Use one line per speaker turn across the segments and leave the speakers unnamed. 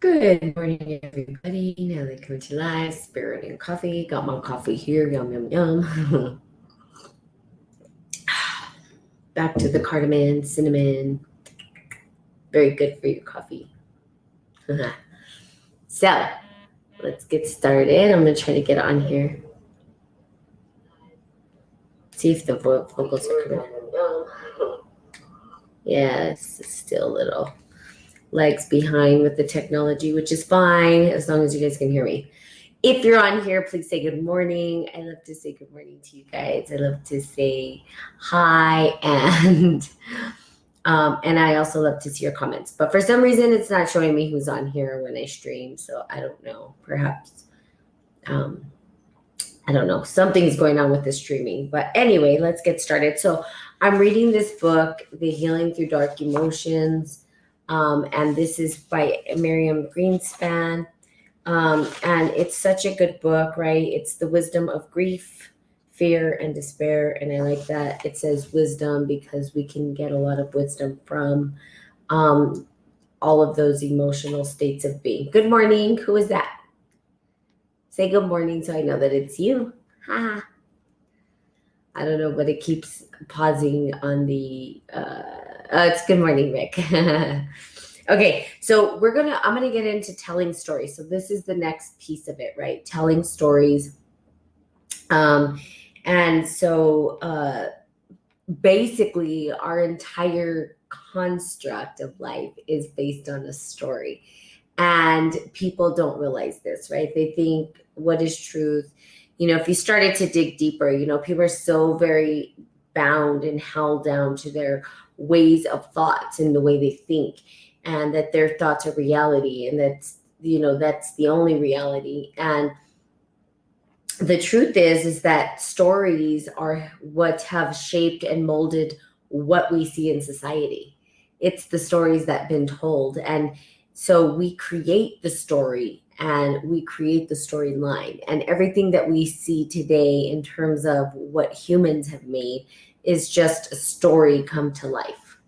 Good morning, everybody. Now they come to live, Spirit and Coffee. Got my coffee here. Yum, yum, yum. Back to the cardamom, cinnamon. Very good for your coffee. So, let's get started. I'm going to try to get on here. See if the vocals are coming in. Yes, it's still a little legs behind with the technology, which is fine as long as you guys can hear me. If you're on here, please say good morning. I love to say good morning to you guys. I love to say hi, and I also love to see your comments. But for some reason, it's not showing me who's on here when I stream, so I don't know. Perhaps I don't know. Something's going on with the streaming. But anyway, let's get started. So I'm reading this book, The Healing Through Dark Emotions, and this is by Miriam Greenspan. And it's such a good book, right? It's the wisdom of grief, fear, and despair. And I like that it says wisdom because we can get a lot of wisdom from all of those emotional states of being. Good morning. Who is that? Say good morning so I know that it's you. Ha. I don't know, but it keeps pausing on the it's good morning, Rick. Okay, so I'm gonna get into telling stories. So this is the next piece of it, right? Telling stories. And so basically our entire construct of life is based on a story. And people don't realize this, right? They think, what is truth? If you started to dig deeper, people are so very bound and held down to their ways of thoughts and the way they think, and that their thoughts are reality, and that's the only reality. And the truth is that stories are what have shaped and molded what we see in society. It's the stories that have been told. And so we create the story and we create the storyline. And everything that we see today in terms of what humans have made is just a story come to life.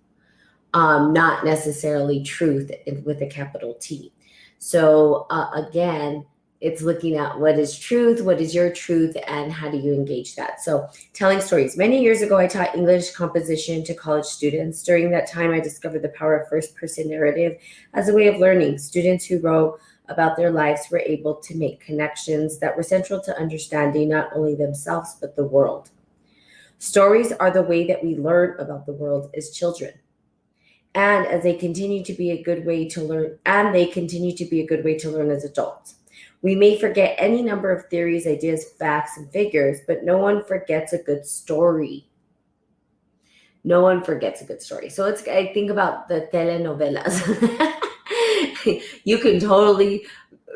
Not necessarily truth with a capital T. So again, it's looking at what is truth, what is your truth, and how do you engage that. So telling stories. Many years ago, I taught English composition to college students. During that time, I discovered the power of first-person narrative as a way of learning. Students who wrote about their lives were able to make connections that were central to understanding not only themselves, but the world. Stories are the way that we learn about the world as children. And as they continue to be a good way to learn, as adults. We may forget any number of theories, ideas, facts, and figures, but no one forgets a good story. No one forgets a good story. So I think about the telenovelas. You can totally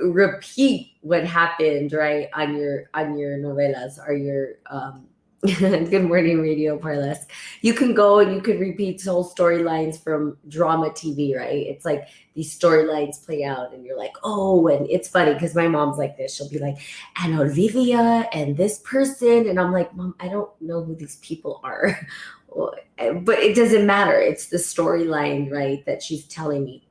repeat what happened, right, on your novelas or your Good Morning Radio Parles. You can go and you can repeat whole storylines from drama TV, right? It's like these storylines play out and you're like, oh, and it's funny because my mom's like this. She'll be like, and Olivia and this person. And I'm like, Mom, I don't know who these people are. But it doesn't matter. It's the storyline, right, that she's telling me.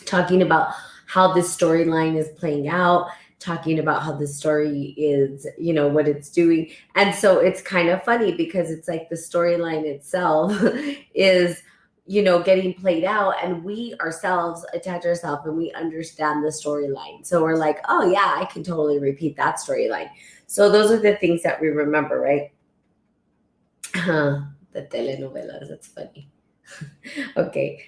Talking about how this storyline is playing out, talking about how the story is, what it's doing. And so it's kind of funny because it's like the storyline itself is, getting played out, and we ourselves attach ourselves and we understand the storyline. So we're like, oh yeah, I can totally repeat that storyline. So those are the things that we remember, right? The telenovelas, that's funny. Okay.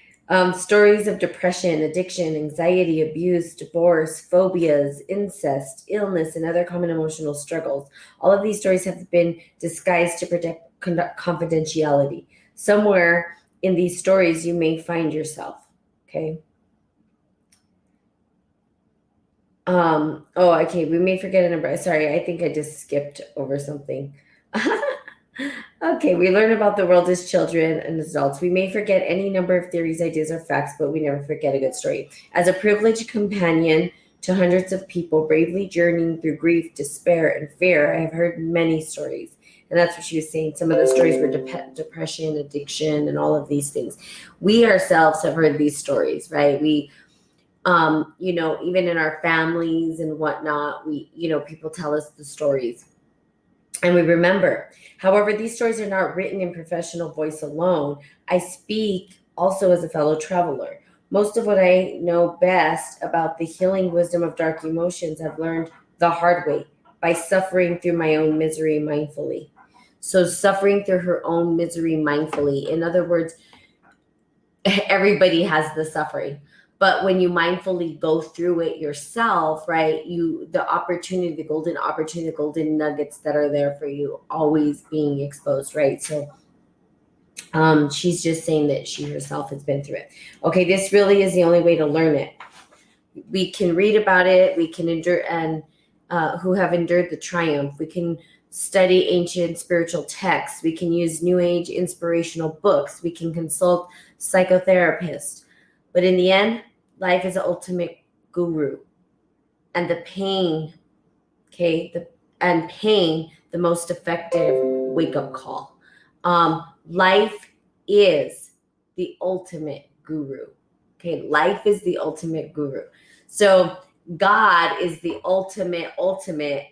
Stories of depression, addiction, anxiety, abuse, divorce, phobias, incest, illness, and other common emotional struggles. All of these stories have been disguised to protect confidentiality. Somewhere in these stories, you may find yourself. Okay. Okay. We may forget a number. Sorry, I think I just skipped over something. Okay, we learn about the world as children and adults. We may forget any number of theories, ideas, or facts, but we never forget a good story. As a privileged companion to hundreds of people bravely journeying through grief, despair, and fear, I have heard many stories. And that's what she was saying. Some of the stories were depression, addiction, and all of these things. We ourselves have heard these stories, right? Even in our families and whatnot, people tell us the stories and we remember. However, these stories are not written in professional voice alone. I speak also as a fellow traveler. Most of what I know best about the healing wisdom of dark emotions I've learned the hard way by suffering through my own misery mindfully. So, suffering through her own misery mindfully. In other words, everybody has the suffering. But when you mindfully go through it yourself, right, the opportunity, the golden opportunity, the golden nuggets that are there for you always being exposed, right? So she's just saying that she herself has been through it. Okay, this really is the only way to learn it. We can read about it, we can endure, and who have endured the triumph. We can study ancient spiritual texts. We can use New Age inspirational books. We can consult psychotherapists. But in the end, life is the ultimate guru. And the pain, the most effective wake-up call. Life is the ultimate guru. Okay, life is the ultimate guru. So God is the ultimate,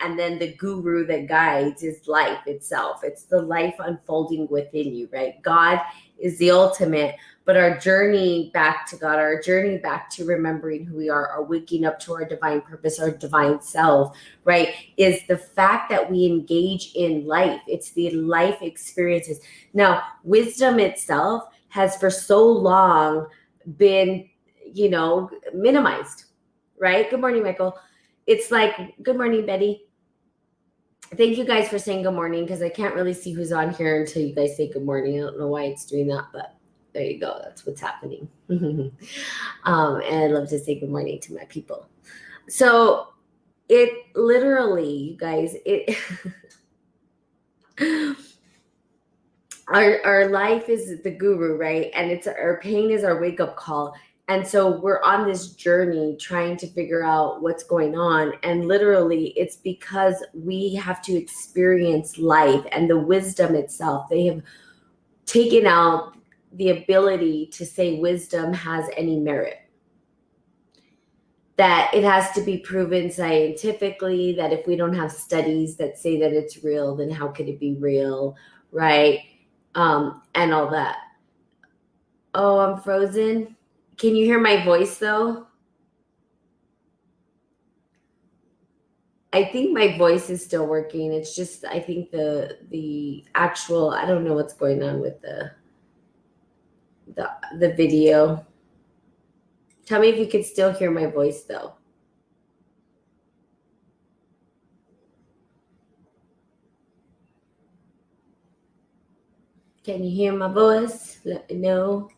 and then the guru that guides is life itself. It's the life unfolding within you, right? God is the ultimate, but our journey back to God, our journey back to remembering who we are, our waking up to our divine purpose, our divine self, right, is the fact that we engage in life. It's the life experiences. Now, wisdom itself has for so long been, minimized. Right? Good morning, Michael. It's like, good morning, Betty. Thank you guys for saying good morning, because I can't really see who's on here until you guys say good morning. I don't know why it's doing that, but there you go. That's what's happening. And I love to say good morning to my people. So it literally, you guys, our life is the guru, right? And it's our pain is our wake-up call. And so we're on this journey trying to figure out what's going on. And literally, it's because we have to experience life and the wisdom itself. They have taken out the ability to say wisdom has any merit. That it has to be proven scientifically, that if we don't have studies that say that it's real, then how could it be real, right? And all that. Oh, I'm frozen. Can you hear my voice though? I think my voice is still working. It's just, I think the actual, I don't know what's going on with the video. Tell me if you could still hear my voice though. Can you hear my voice? Let me know.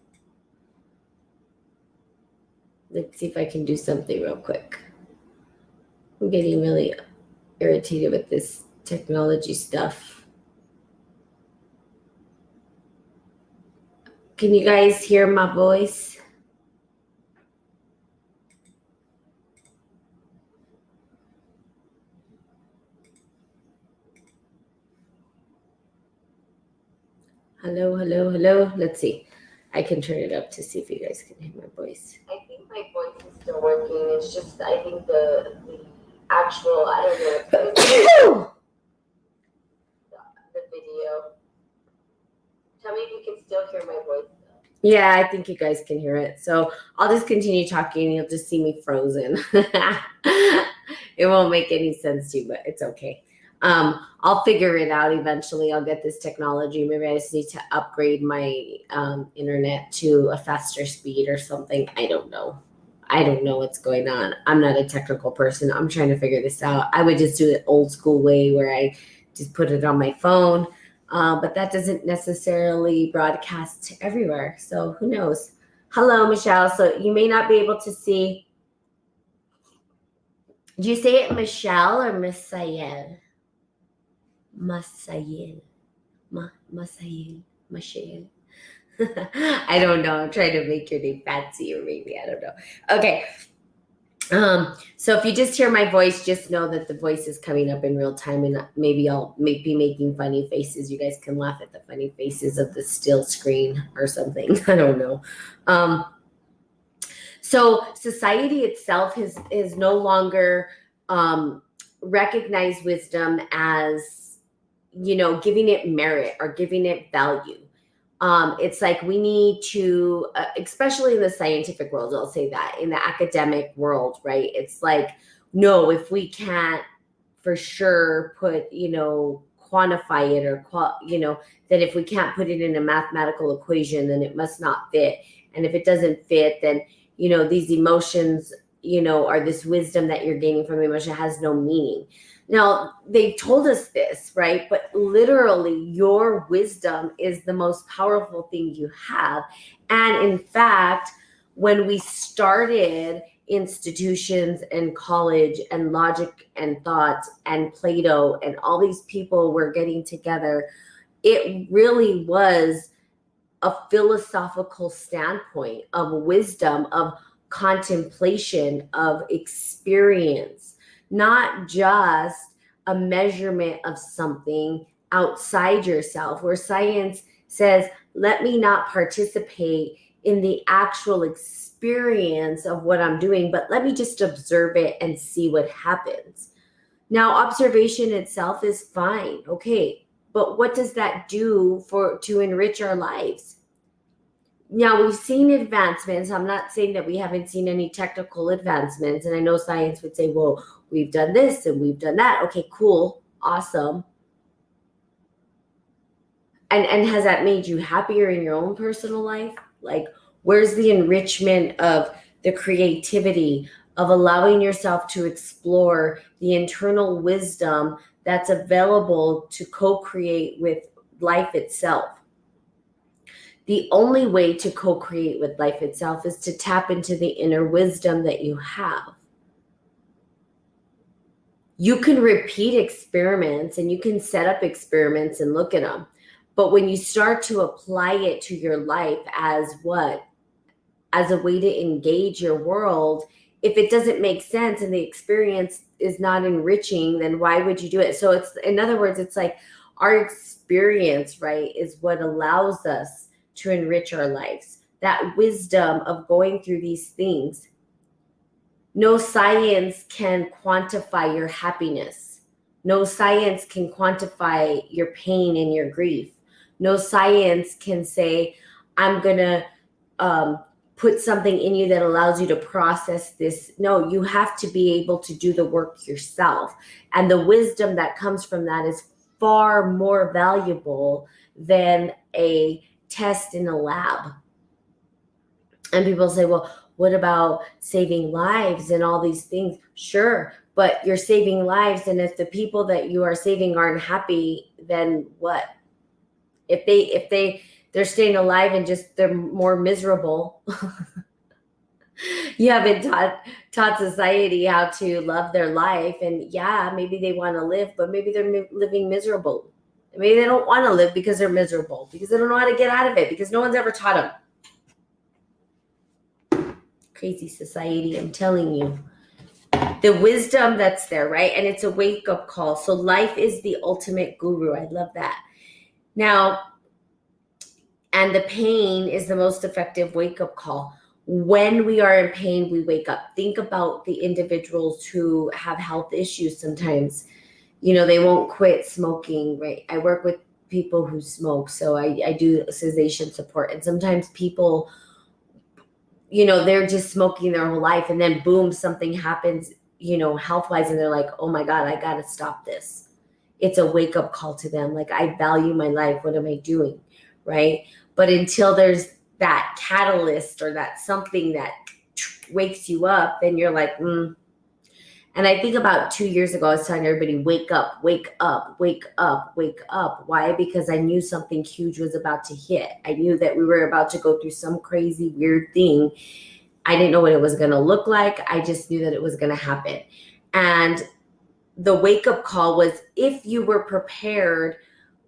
Let's see if I can do something real quick. I'm getting really irritated with this technology stuff. Can you guys hear my voice? Hello, hello, hello. Let's see. I can turn it up to see if you guys can hear my voice. I think my voice is still working. It's just, I think the actual, I don't know. The video. Tell me if you can still hear my voice. Yeah, I think you guys can hear it. So I'll just continue talking. You'll just see me frozen. It won't make any sense to you, but it's okay. I'll figure it out eventually. I'll get this technology. Maybe I just need to upgrade my internet to a faster speed or something. I don't know. I don't know what's going on. I'm not a technical person. I'm trying to figure this out. I would just do it old school way where I just put it on my phone. But that doesn't necessarily broadcast everywhere. So who knows? Hello, Michelle. So you may not be able to see. Do you say it Michelle or Misael? Misael. Michelle. I don't know. I'm trying to make your name fancy, or maybe I don't know. Okay. So if you just hear my voice, just know that the voice is coming up in real time, and maybe I'll be making funny faces. You guys can laugh at the funny faces of the still screen or something. I don't know. So society itself is no longer recognized wisdom as, giving it merit or giving it value. It's like we need to, especially in the scientific world, I'll say that in the academic world, right? It's like, no, if we can't for sure put, quantify it or, that if we can't put it in a mathematical equation, then it must not fit. And if it doesn't fit, then, these emotions, or this wisdom that you're gaining from emotion has no meaning. Now, they told us this, right? But literally, your wisdom is the most powerful thing you have. And in fact, when we started institutions and college and logic and thought and Plato and all these people were getting together, it really was a philosophical standpoint of wisdom, of contemplation, of experience, not just a measurement of something outside yourself, where science says, let me not participate in the actual experience of what I'm doing, but let me just observe it and see what happens. Now, observation itself is fine, okay, but what does that do to enrich our lives? Now, we've seen advancements. I'm not saying that we haven't seen any technical advancements. And I know science would say, well, we've done this and we've done that. Okay, cool. Awesome. And has that made you happier in your own personal life? Like, where's the enrichment of the creativity, of allowing yourself to explore the internal wisdom that's available to co-create with life itself? The only way to co-create with life itself is to tap into the inner wisdom that you have. You can repeat experiments and you can set up experiments and look at them. But when you start to apply it to your life as what? As a way to engage your world, if it doesn't make sense and the experience is not enriching, then why would you do it? So it's, in other words, it's like our experience, right, is what allows us to enrich our lives. That wisdom of going through these things. No science can quantify your happiness. No science can quantify your pain and your grief. No science can say, I'm going to put something in you that allows you to process this. No, you have to be able to do the work yourself. And the wisdom that comes from that is far more valuable than a test in a lab. And people say, well, what about saving lives and all these things? Sure, but you're saving lives, and if the people that you are saving aren't happy, then what? If they're staying alive and just they're more miserable. You haven't taught society how to love their life, and yeah, maybe they want to live, but maybe they're living miserable. Maybe they don't want to live because they're miserable, because they don't know how to get out of it, because no one's ever taught them. Crazy society, I'm telling you. The wisdom that's there, right? And it's a wake-up call. So life is the ultimate guru. I love that. Now, and the pain is the most effective wake-up call. When we are in pain, we wake up. Think about the individuals who have health issues sometimes. They won't quit smoking, right? I work with people who smoke, so I do cessation support. And sometimes people, they're just smoking their whole life, and then boom, something happens, health-wise, and they're like, oh my God, I got to stop this. It's a wake-up call to them. Like, I value my life. What am I doing, right? But until there's that catalyst or that something that wakes you up, then you're like, And I think about 2 years ago, I was telling everybody, wake up, wake up, wake up, wake up. Why? Because I knew something huge was about to hit. I knew that we were about to go through some crazy, weird thing. I didn't know what it was going to look like. I just knew that it was going to happen. And the wake-up call was, if you were prepared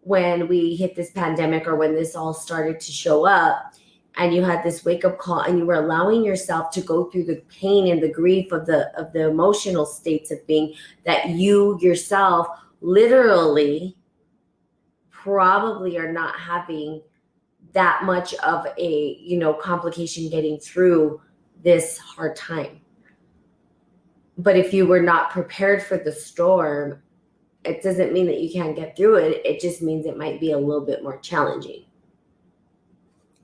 when we hit this pandemic or when this all started to show up, and you had this wake-up call and you were allowing yourself to go through the pain and the grief of the emotional states of being, that you yourself literally probably are not having that much of a complication getting through this hard time. But if you were not prepared for the storm, it doesn't mean that you can't get through it. It just means it might be a little bit more challenging.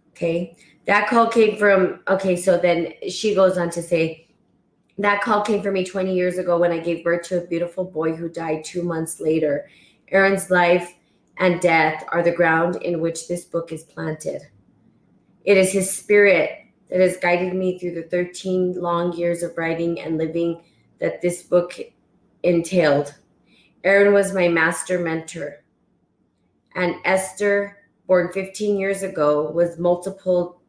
Okay. That call came from, okay, so then she goes on to say, that call came for me 20 years ago when I gave birth to a beautiful boy who died 2 months later. Aaron's life and death are the ground in which this book is planted. It is his spirit that has guided me through the 13 long years of writing and living that this book entailed. Aaron was my master mentor. And Esther, born 15 years ago, with multiple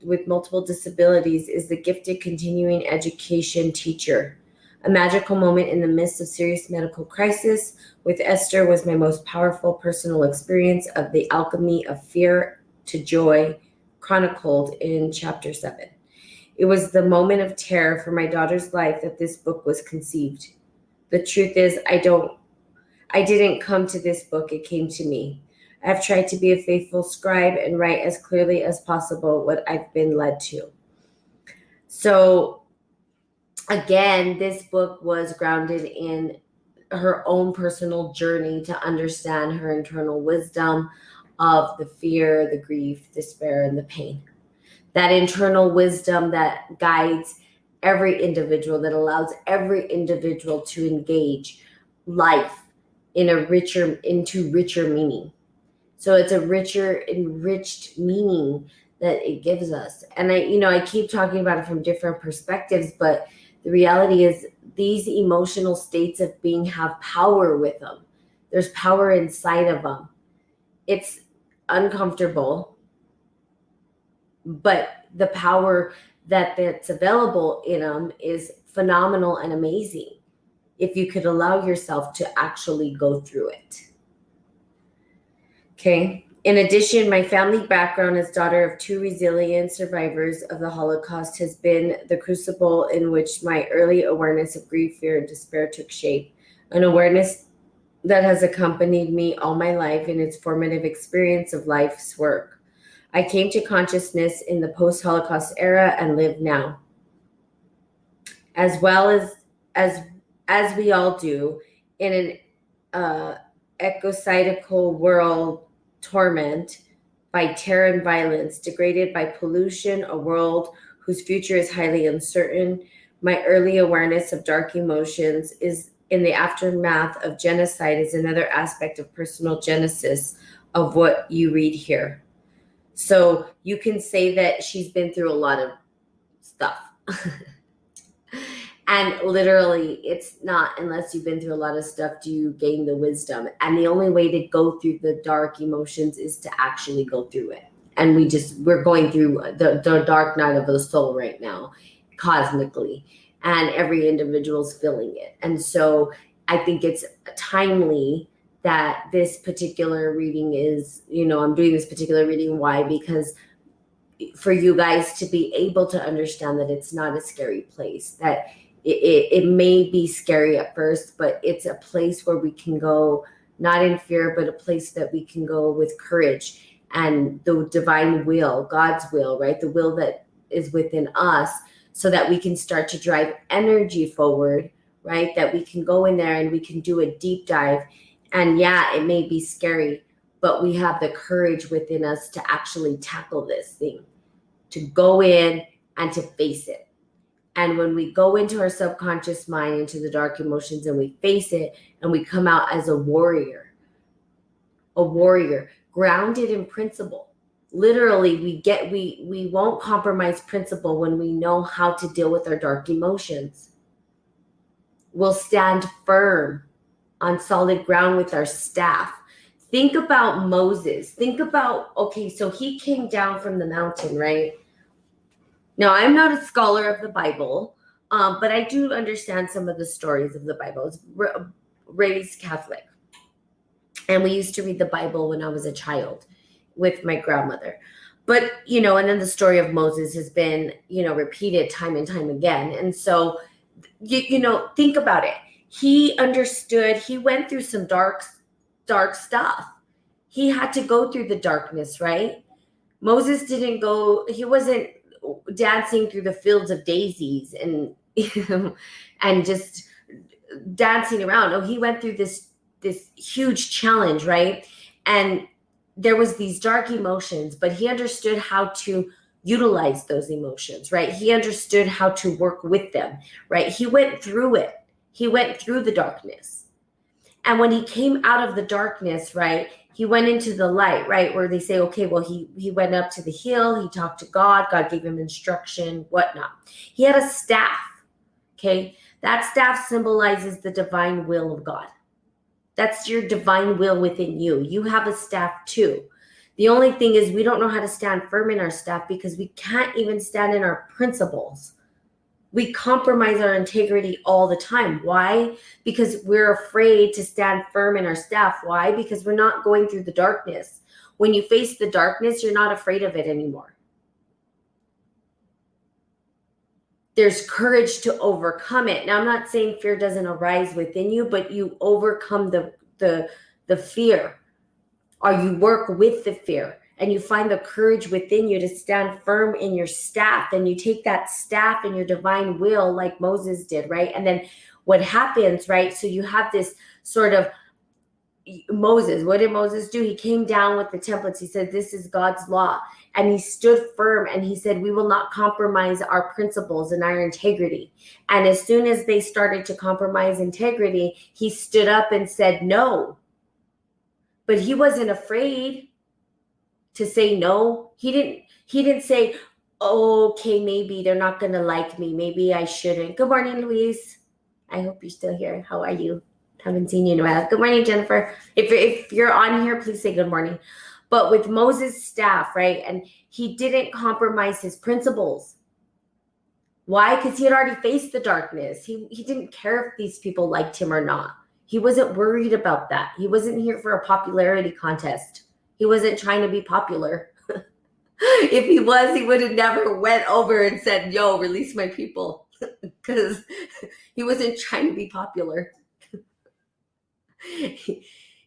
disabilities, is the gifted continuing education teacher. A magical moment in the midst of serious medical crisis with Esther was my most powerful personal experience of the alchemy of fear to joy, chronicled in chapter 7. It was the moment of terror for my daughter's life that this book was conceived. The truth is, I didn't come to this book, it came to me. I've tried to be a faithful scribe and write as clearly as possible what I've been led to. So again, this book was grounded in her own personal journey to understand her internal wisdom of the fear, the grief, despair, and the pain. That internal wisdom that guides every individual, that allows every individual to engage life into richer meaning. So it's a richer, enriched meaning that it gives us. And I keep talking about it from different perspectives, but the reality is these emotional states of being have power with them. There's power inside of them. It's uncomfortable, but the power that's available in them is phenomenal and amazing if you could allow yourself to actually go through it. Okay. In addition, my family background as daughter of 2 resilient survivors of the Holocaust has been the crucible in which my early awareness of grief, fear, and despair took shape, an awareness that has accompanied me all my life in its formative experience of life's work. I came to consciousness in the post-Holocaust era and live now. As well as we all do, in an ecocitical world torment by terror and violence, degraded by pollution, a world whose future is highly uncertain. My early awareness of dark emotions is in the aftermath of genocide is another aspect of personal genesis of what you read here. So you can say that she's been through a lot of stuff. And literally, it's not unless you've been through a lot of stuff do you gain the wisdom. And the only way to go through the dark emotions is to actually go through it. And we're going through the dark night of the soul right now, cosmically. And every individual's feeling it. And so I think it's timely that this particular reading is, I'm doing this particular reading. Why? Because for you guys to be able to understand that it's not a scary place, that it may be scary at first, but it's a place where we can go, not in fear, but a place that we can go with courage and the divine will, God's will, right? The will that is within us, so that we can start to drive energy forward, right? That we can go in there and we can do a deep dive. And yeah, it may be scary, but we have the courage within us to actually tackle this thing, to go in and to face it. And when we go into our subconscious mind, into the dark emotions, and we face it, and we come out as a warrior grounded in principle. Literally, we won't compromise principle when we know how to deal with our dark emotions. We'll stand firm on solid ground with our staff. Think about Moses. Think about, okay, so he came down from the mountain, right? Now, I'm not a scholar of the Bible, but I do understand some of the stories of the Bible. I was raised Catholic. And we used to read the Bible when I was a child with my grandmother. But, and then the story of Moses has been, repeated time and time again. And so, think about it. He understood, he went through some dark stuff. He had to go through the darkness, right? Moses didn't go, he wasn't dancing through the fields of daisies and and just dancing around. Oh, he went through this huge challenge, right? And there was these dark emotions, but he understood how to utilize those emotions, right? He understood how to work with them, right? He went through it. He went through the darkness. And when he came out of the darkness, right, he went into the light, right, where they say, okay, well, he went up to the hill, he talked to God, God gave him instruction, whatnot. He had a staff, okay? That staff symbolizes the divine will of God. That's your divine will within you. You have a staff too. The only thing is we don't know how to stand firm in our staff because we can't even stand in our principles. We compromise our integrity all the time. Why? Because we're afraid to stand firm in our staff. Why? Because we're not going through the darkness. When you face the darkness, you're not afraid of it anymore. There's courage to overcome it. Now, I'm not saying fear doesn't arise within you, but you overcome the fear, or you work with the fear, and you find the courage within you to stand firm in your staff, and you take that staff in your divine will like Moses did, right? And then what happens, right? So you have this sort of Moses. What did Moses do? He came down with the templates. He said, this is God's law. And he stood firm and he said, we will not compromise our principles and our integrity. And as soon as they started to compromise integrity, he stood up and said no. But he wasn't afraid to say no. He didn't say, oh, okay, maybe they're not going to like me. Maybe I shouldn't. Good morning, Louise. I hope you're still here. How are you? Haven't seen you in a while. Good morning, Jennifer. If you're on here, please say good morning. But with Moses' staff, right? And he didn't compromise his principles. Why? Because he had already faced the darkness. He didn't care if these people liked him or not. He wasn't worried about that. He wasn't here for a popularity contest. He wasn't trying to be popular. If he was, he would have never went over and said, yo, release my people. Because he wasn't trying to be popular.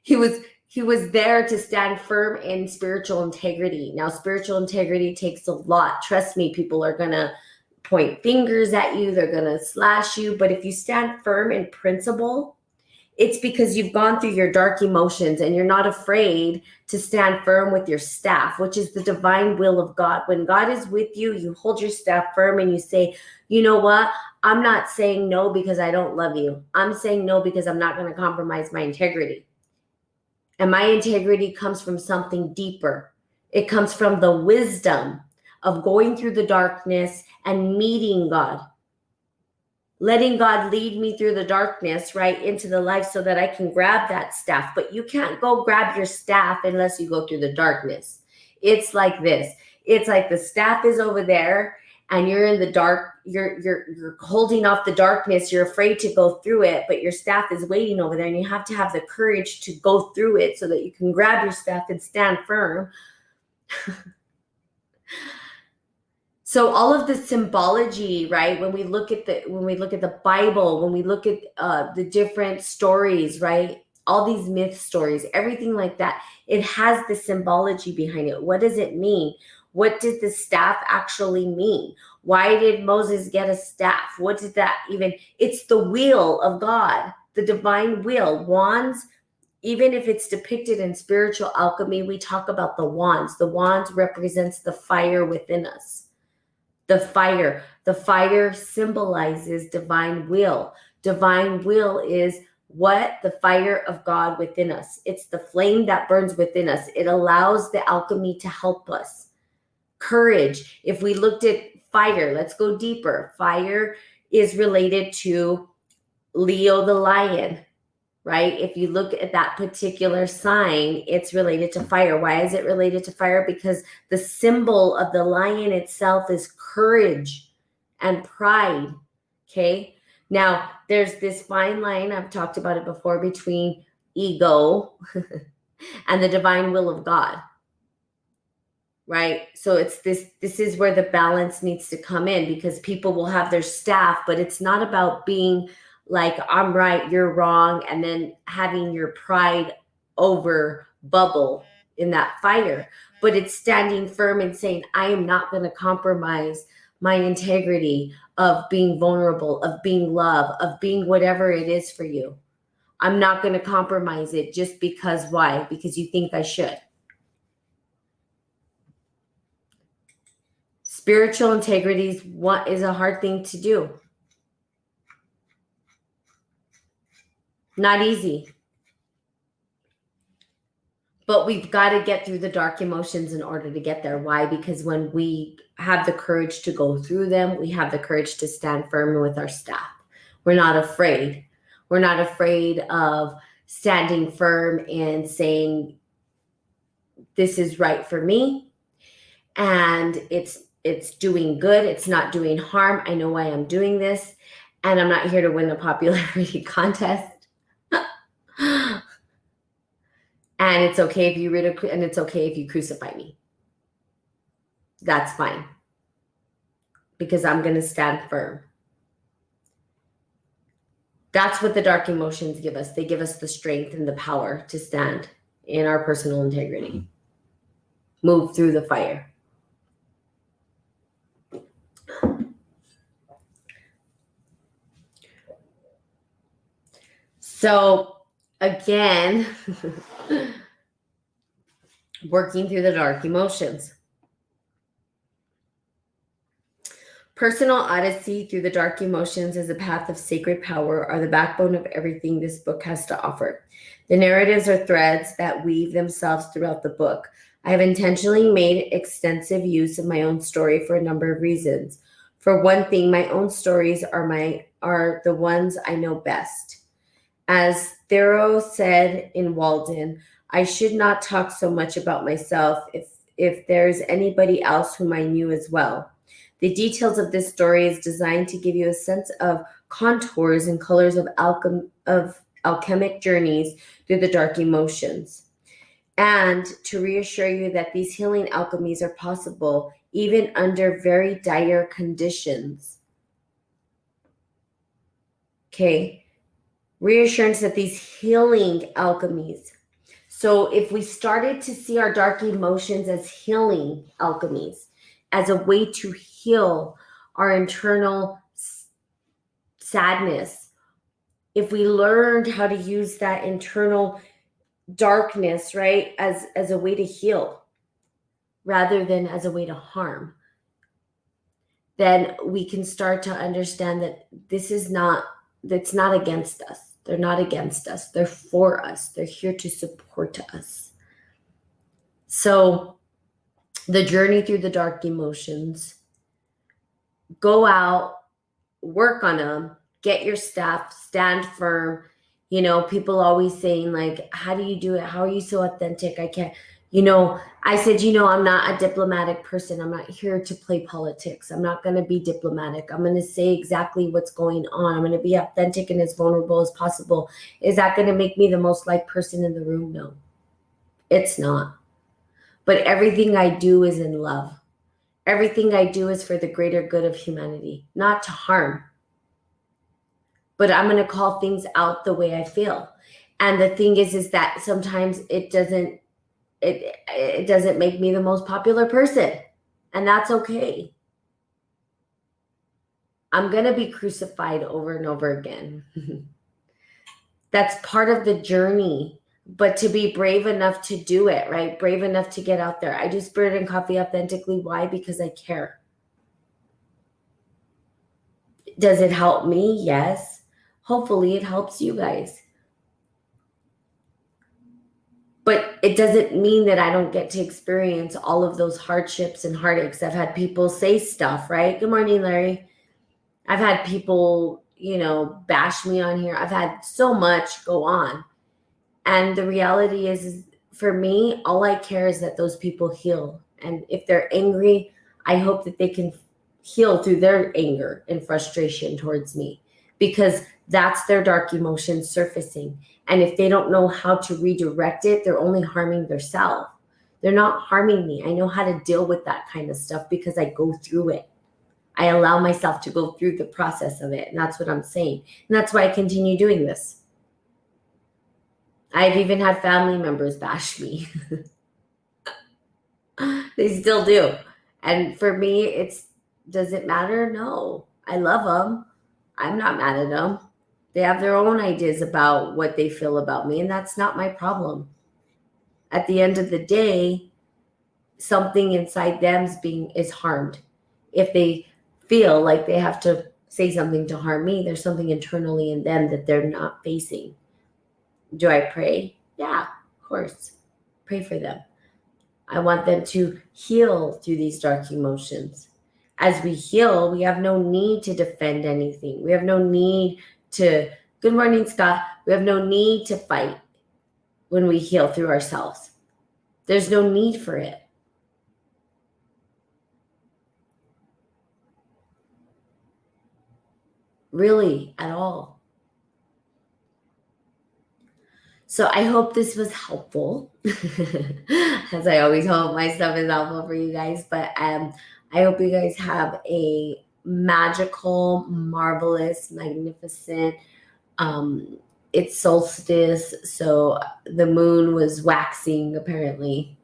He was there to stand firm in spiritual integrity. Now, spiritual integrity takes a lot. Trust me, people are going to point fingers at you. They're going to slash you. But if you stand firm in principle, it's because you've gone through your dark emotions and you're not afraid to stand firm with your staff, which is the divine will of God. When God is with you, you hold your staff firm and you say, you know what? I'm not saying no because I don't love you. I'm saying no because I'm not going to compromise my integrity. And my integrity comes from something deeper. It comes from the wisdom of going through the darkness and meeting God. Letting God lead me through the darkness, right, into the light so that I can grab that staff. But you can't go grab your staff unless you go through the darkness. It's like this. It's like the staff is over there and you're in the dark. You're holding off the darkness. You're afraid to go through it, but your staff is waiting over there and you have to have the courage to go through it so that you can grab your staff and stand firm. So all of the symbology, right? When we look at the Bible, when we look at the different stories, right? All these myth stories, everything like that, it has the symbology behind it. What does it mean? What did the staff actually mean? Why did Moses get a staff? What did that even? It's the will of God, the divine will. Wands, even if it's depicted in spiritual alchemy, we talk about the wands. The wands represents the fire within us. The fire symbolizes divine will. Divine will is what? The fire of God within us. It's the flame that burns within us. It allows the alchemy to help us. Courage. If we looked at fire, let's go deeper. Fire is related to Leo the lion, right? If you look at that particular sign, it's related to fire. Why is it related to fire? Because the symbol of the lion itself is courage and pride, okay? Now, there's this fine line, I've talked about it before, between ego and the divine will of God, right? So it's this is where the balance needs to come in, because people will have their staff, but it's not about being like, I'm right, you're wrong, and then having your pride over bubble. in that fire, but it's standing firm and saying, I am not going to compromise my integrity of being vulnerable, of being love, of being whatever it is for you. I'm not going to compromise it just because. Why? Because you think I should. Spiritual integrity is a hard thing to do. Not easy. But we've got to get through the dark emotions in order to get there. Why? Because when we have the courage to go through them, we have the courage to stand firm with our staff. We're not afraid. We're not afraid of standing firm and saying, this is right for me. And it's doing good. It's not doing harm. I know why I'm doing this. And I'm not here to win a popularity contest. And it's okay if you ridicule, and it's okay if you crucify me. That's fine. Because I'm going to stand firm. That's what the dark emotions give us. They give us the strength and the power to stand in our personal integrity. Move through the fire. So again, working through the dark emotions. Personal odyssey through the dark emotions as a path of sacred power are the backbone of everything this book has to offer. The narratives are threads that weave themselves throughout the book. I have intentionally made extensive use of my own story for a number of reasons. For one thing, my own stories are the ones I know best. As Thoreau said in Walden, I should not talk so much about myself if there's anybody else whom I knew as well. The details of this story is designed to give you a sense of contours and colors of alchemic journeys through the dark emotions, and to reassure you that these healing alchemies are possible even under very dire conditions. Okay. Reassurance that these healing alchemies. So if we started to see our dark emotions as healing alchemies, as a way to heal our internal sadness, if we learned how to use that internal darkness, right, as a way to heal rather than as a way to harm, then we can start to understand that that's not against us. They're not against us. They're for us. They're here to support us. So the journey through the dark emotions, go out, work on them, get your staff, stand firm. You know, people always saying like, how do you do it? How are you so authentic? I can't, I said, I'm not a diplomatic person. I'm not here to play politics. I'm not going to be diplomatic. I'm going to say exactly what's going on. I'm going to be authentic and as vulnerable as possible. Is that going to make me the most liked person in the room? No, it's not. But everything I do is in love. Everything I do is for the greater good of humanity, not to harm. But I'm going to call things out the way I feel. And the thing is that sometimes it doesn't make me the most popular person. And that's okay. I'm going to be crucified over and over again. That's part of the journey. But to be brave enough to do it, right? Brave enough to get out there. I do Spirit and Coffee authentically. Why? Because I care. Does it help me? Yes. Hopefully it helps you guys. But it doesn't mean that I don't get to experience all of those hardships and heartaches. I've had people say stuff, right? Good morning, Larry. I've had people, bash me on here. I've had so much go on. And the reality is for me, all I care is that those people heal. And if they're angry, I hope that they can heal through their anger and frustration towards me, because that's their dark emotions surfacing. And if they don't know how to redirect it, they're only harming themselves. They're not harming me. I know how to deal with that kind of stuff because I go through it. I allow myself to go through the process of it. And that's what I'm saying. And that's why I continue doing this. I've even had family members bash me. They still do. And for me, does it matter? No. I love them. I'm not mad at them. They have their own ideas about what they feel about me, and that's not my problem. At the end of the day, something inside them is harmed. If they feel like they have to say something to harm me, there's something internally in them that they're not facing. Do I pray? Yeah, of course. Pray for them. I want them to heal through these dark emotions. As we heal, we have no need to defend anything. We have no need to, good morning, Scott. We have no need to fight when we heal through ourselves. There's no need for it. Really, at all. So I hope this was helpful. As I always hope my stuff is helpful for you guys. But I hope you guys have a magical, marvelous, magnificent, it's solstice, so the moon was waxing apparently.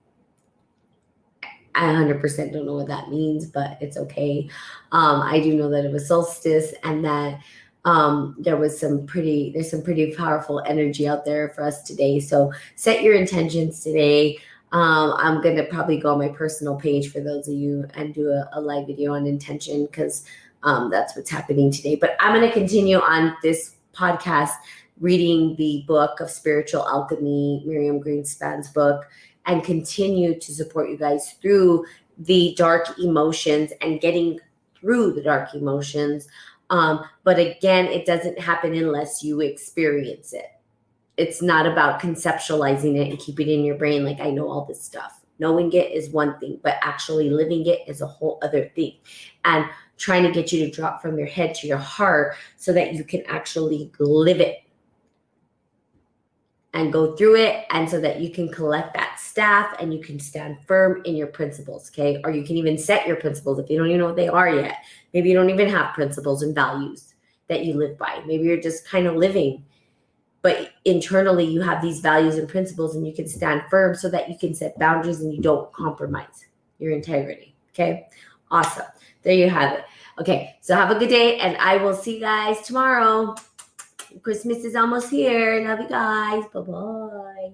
I 100% don't know what that means, but it's okay. I do know that it was solstice, and that there's some pretty powerful energy out there for us today. So set your intentions today. I'm gonna probably go on my personal page for those of you and do a live video on intention, because that's what's happening today. But I'm gonna continue on this podcast reading the book of Spiritual Alchemy, Miriam Greenspan's book, and continue to support you guys through the dark emotions and getting through the dark emotions. But again, it doesn't happen unless you experience it. It's not about conceptualizing it and keeping it in your brain like, I know all this stuff. Knowing it is one thing, but actually living it is a whole other thing. And trying to get you to drop from your head to your heart so that you can actually live it and go through it, and so that you can collect that staff and you can stand firm in your principles, okay? Or you can even set your principles if you don't even know what they are yet. Maybe you don't even have principles and values that you live by. Maybe you're just kind of living, but internally you have these values and principles, and you can stand firm so that you can set boundaries and you don't compromise your integrity, okay? Awesome. There you have it. Okay, so have a good day, and I will see you guys tomorrow. Christmas is almost here. Love you guys. Bye-bye.